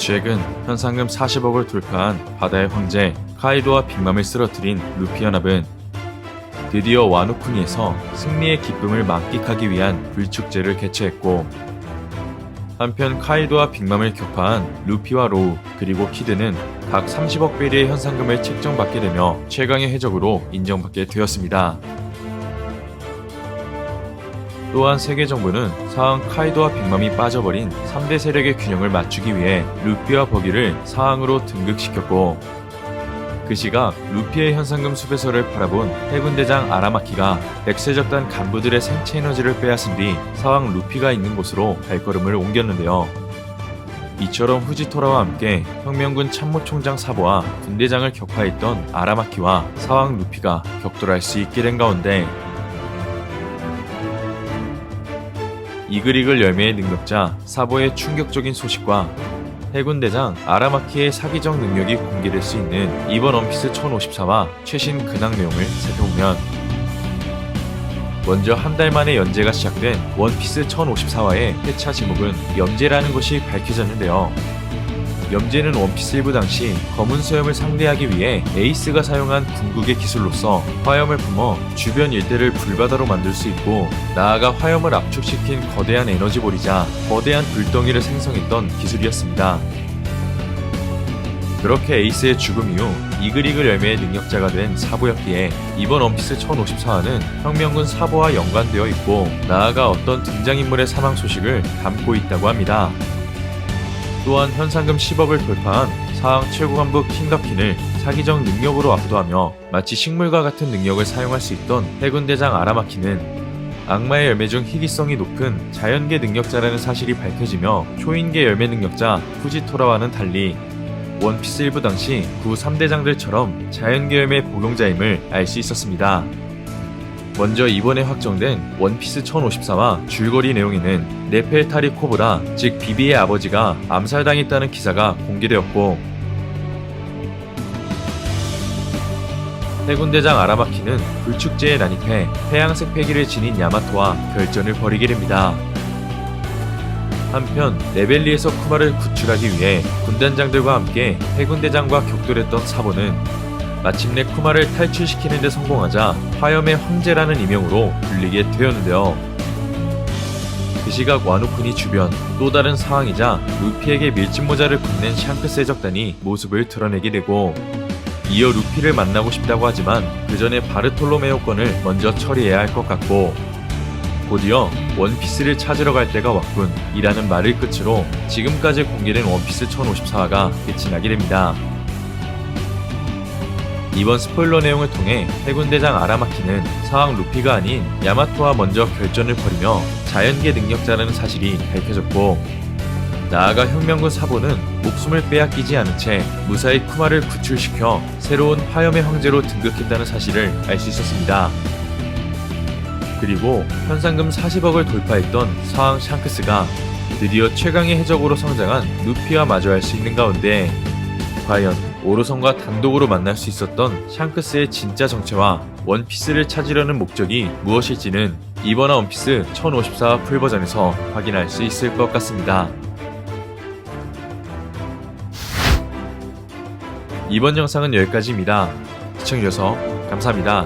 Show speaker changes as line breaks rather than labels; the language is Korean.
최근 현상금 40억을 돌파한 바다의 황제 카이도와 빅맘을 쓰러뜨린 루피 연합은 드디어 와노쿠니에서 승리의 기쁨을 만끽하기 위한 불축제를 개최했고, 한편 카이도와 빅맘을 격파한 루피와 로우 그리고 키드는 각 30억 베리의 현상금을 책정받게 되며 최강의 해적으로 인정받게 되었습니다. 또한 세계정부는 사항 카이도와 빅맘이 빠져버린 3대 세력의 균형을 맞추기 위해 루피와 버기를 사항으로 등극시켰고, 그 시각 루피의 현상금 수배서를 팔아본 해군대장 아라마키가 백세적단 간부들의 생체 에너지를 빼앗은 뒤 사왕 루피가 있는 곳으로 발걸음을 옮겼는데요. 이처럼 후지토라와 함께 혁명군 참모총장 사보와 군대장을 격파했던 아라마키와 사왕 루피가 격돌할 수 있게 된 가운데, 이글이글 열매의 능력자 사보의 충격적인 소식과 해군대장 아라마키의 사기적 능력이 공개될 수 있는 이번 원피스 1054와 최신 근황 내용을 살펴보면, 먼저 한 달 만에 연재가 시작된 원피스 1054화의 회차 제목은 염제라는 것이 밝혀졌는데요. 염제는 원피스 1부 당시 검은 수염을 상대하기 위해 에이스가 사용한 궁극의 기술로서 화염을 뿜어 주변 일대를 불바다로 만들 수 있고, 나아가 화염을 압축시킨 거대한 에너지볼이자 거대한 불덩이를 생성했던 기술이었습니다. 그렇게 에이스의 죽음 이후 이글이글 열매의 능력자가 된 사보였기에 이번 원피스 1054화는 혁명군 사보와 연관되어 있고, 나아가 어떤 등장인물의 사망 소식을 담고 있다고 합니다. 또한 현상금 10억을 돌파한 사항 최고간부 킹가핀을 사기적 능력으로 압도하며 마치 식물과 같은 능력을 사용할 수 있던 해군대장 아라마키는 악마의 열매 중 희귀성이 높은 자연계 능력자라는 사실이 밝혀지며, 초인계 열매 능력자 후지토라와는 달리 원피스 1부 당시 구 3대장들처럼 자연계 열매 복용자임을 알 수 있었습니다. 먼저 이번에 확정된 원피스 1054와 줄거리 내용에는 네펠타리 코브라, 즉 비비의 아버지가 암살당했다는 기사가 공개되었고, 해군대장 아라마키는 불축제에 난입해 태양색 패기를 지닌 야마토와 결전을 벌이게 됩니다. 한편 레벨리에서 쿠마를 구출하기 위해 군단장들과 함께 해군대장과 격돌했던 사보는 마침내 쿠마를 탈출시키는 데 성공하자 화염의 황제라는 이명으로 불리게 되었는데요. 그 시각 와노쿠니 주변 또 다른 상황이자 루피에게 밀짚모자를 건넨 샹크스의 적단이 모습을 드러내게 되고, 이어 루피를 만나고 싶다고 하지만 그 전에 바르톨로메오 건을 먼저 처리해야 할 것 같고, 곧이어 원피스를 찾으러 갈 때가 왔군 이라는 말을 끝으로 지금까지 공개된 원피스 1054화가 끝이 나게 됩니다. 이번 스포일러 내용을 통해 해군대장 아라마키는 사왕 루피가 아닌 야마토와 먼저 결전을 벌이며 자연계 능력자라는 사실이 밝혀졌고, 나아가 혁명군 사보는 목숨을 빼앗기지 않은 채 무사히 쿠마를 구출시켜 새로운 화염의 황제로 등극했다는 사실을 알 수 있었습니다. 그리고 현상금 40억을 돌파했던 사왕 샹크스가 드디어 최강의 해적으로 성장한 루피와 마주할 수 있는 가운데, 과연 오로선과 단독으로 만날 수 있었던 샹크스의 진짜 정체와 원피스를 찾으려는 목적이 무엇일지는 이번 원피스 1054화 풀버전에서 확인할 수 있을 것 같습니다. 이번 영상은 여기까지입니다. 시청해주셔서 감사합니다.